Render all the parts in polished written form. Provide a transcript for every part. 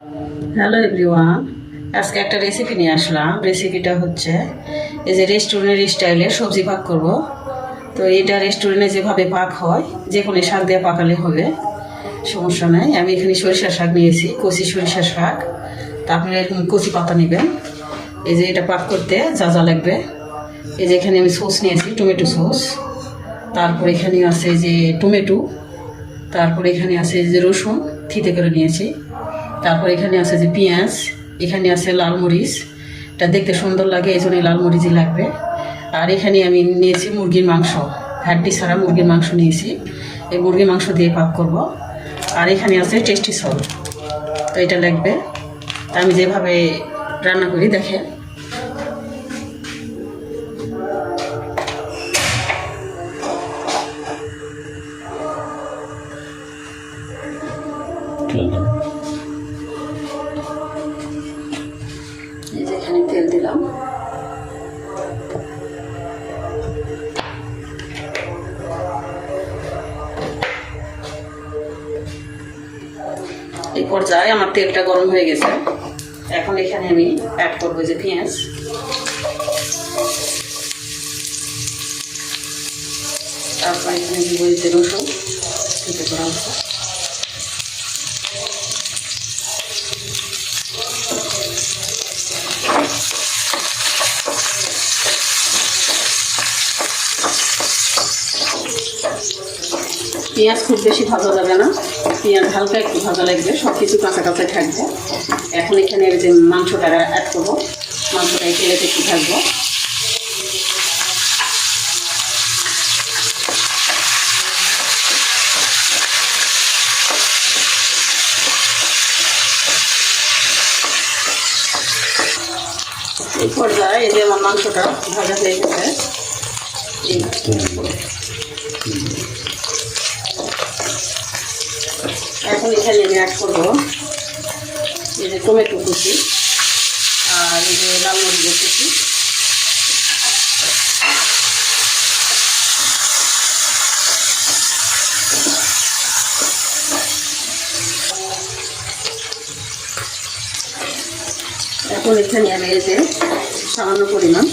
Hello everyone, আজকে একটা recipe নিয়ে আসলাম। রেসিপিটা হচ্ছে এই যে রেস্টুরেন্টের স্টাইলে সবজি পাক করব। তো এটা রেস্টুরেন্টে যেভাবে পাক হয় যে কোনো শাক দিয়ে পাকালে হবে, সমস্যা নাই। আমি এখানে সরিষার শাক নিয়েছি, কচি সরিষার শাক। তা আপনারা এরকম কচি পাতা নেবেন। এই যে এটা পাক করতে যা যা লাগবে, এই যে এখানে আমি সস নিয়েছি, টমেটো সস। তারপর এখানে আছে যে টমেটো, তারপর এখানে আছে যে রসুন থিতে করে নিয়েছি। তারপর এখানে আছে যে পেঁয়াজ, এখানে আছে লাল মরিচ, এটা দেখতে সুন্দর লাগে এই জন্য লাল মরিচই লাগবে। আর এখানে আমি নিয়েছি মুরগির মাংস, হাড্ডি ছাড়া মুরগির মাংস নিয়েছি। এই মুরগির মাংস দিয়ে পাক করব। আর এখানে আছে টেস্টি সল্ট, তো এটা লাগবে। তা আমি যেভাবে রান্না করি দেখেন। এই যে এখানে তেল দিলাম। এই পর্যায়ে আমার তেলটা গরম হয়ে গেছে। এখন এখানে আমি অ্যাড করবো যে পেঁয়াজ, তারপর এখানে দিব যে রসুন কেটে করা হচ্ছে। পেঁয়াজ খুব বেশি ভাজা যাবে না, পেঁয়াজ হালকা একটু ভাজা লাগবে, সব কিছু কাঁচা কাঁচা থাকবে। এখন এখানে যে মাংসটা অ্যাড করবো, মাংসটা এই তেলেতে একটু থাকবো। এই পর্যায়ে এই যে আমার মাংসটা ভাজা হয়ে গেছে, এখন এখানে আমি অ্যাড করবো এই যে টমেটো কুচি আর এই যে লাল মরিচের কুচি। এখন এখানে আমি এই যে সামান্য পরিমাণ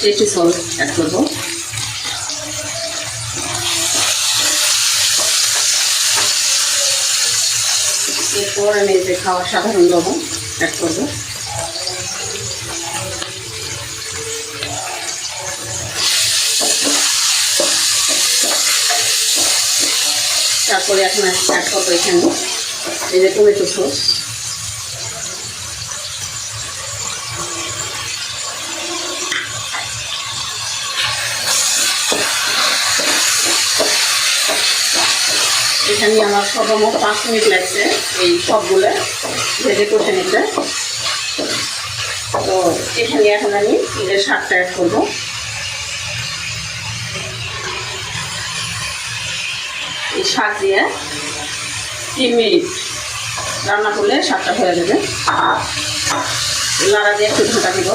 টেস্টি সল্ট অ্যাড করবো। এরপর আমি এই যে খাওয়ার সাধারণ লবণ অ্যাড করবো। তারপরে এখন অ্যাড করবো এখানে এই যে টমেটো সস। এখানে আমার সর্বমোট 5 মিনিট লাগছে এই সবগুলো ভেজে কষে নিতে। তো এখানে এখন আমি এই শাকটা অ্যাড করবো। এই শাক দিয়ে 3 মিনিট রান্না করলে শাকটা হয়ে যাবে। লাড়া দিয়ে একটু ঢাকা দিব।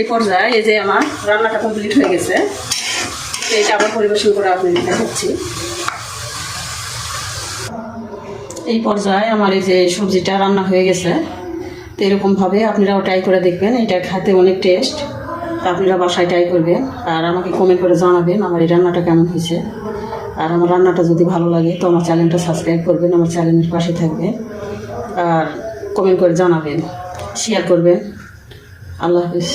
এই পর্যায়ে এই যে আমার রান্নাটা কমপ্লিট হয়ে গেছে, এইটা আবার পরিবেশন করে আপনাদের দেখাচ্ছি। এই পর্যায়ে আমার এই যে সবজিটা রান্না হয়ে গেছে। তো এরকমভাবে আপনারাও ট্রাই করে দেখবেন, এটা খেতে অনেক টেস্ট। আপনারা বাসায় ট্রাই করবেন আর আমাকে কমেন্ট করে জানাবেন আমার এই রান্নাটা কেমন হয়েছে। আর আমার রান্নাটা যদি ভালো লাগে তো আমার চ্যানেলটা সাবস্ক্রাইব করবেন, আমার চ্যানেলের পাশে থাকবেন আর কমেন্ট করে জানাবেন, শেয়ার করবেন। আল্লাহ হাফিজ।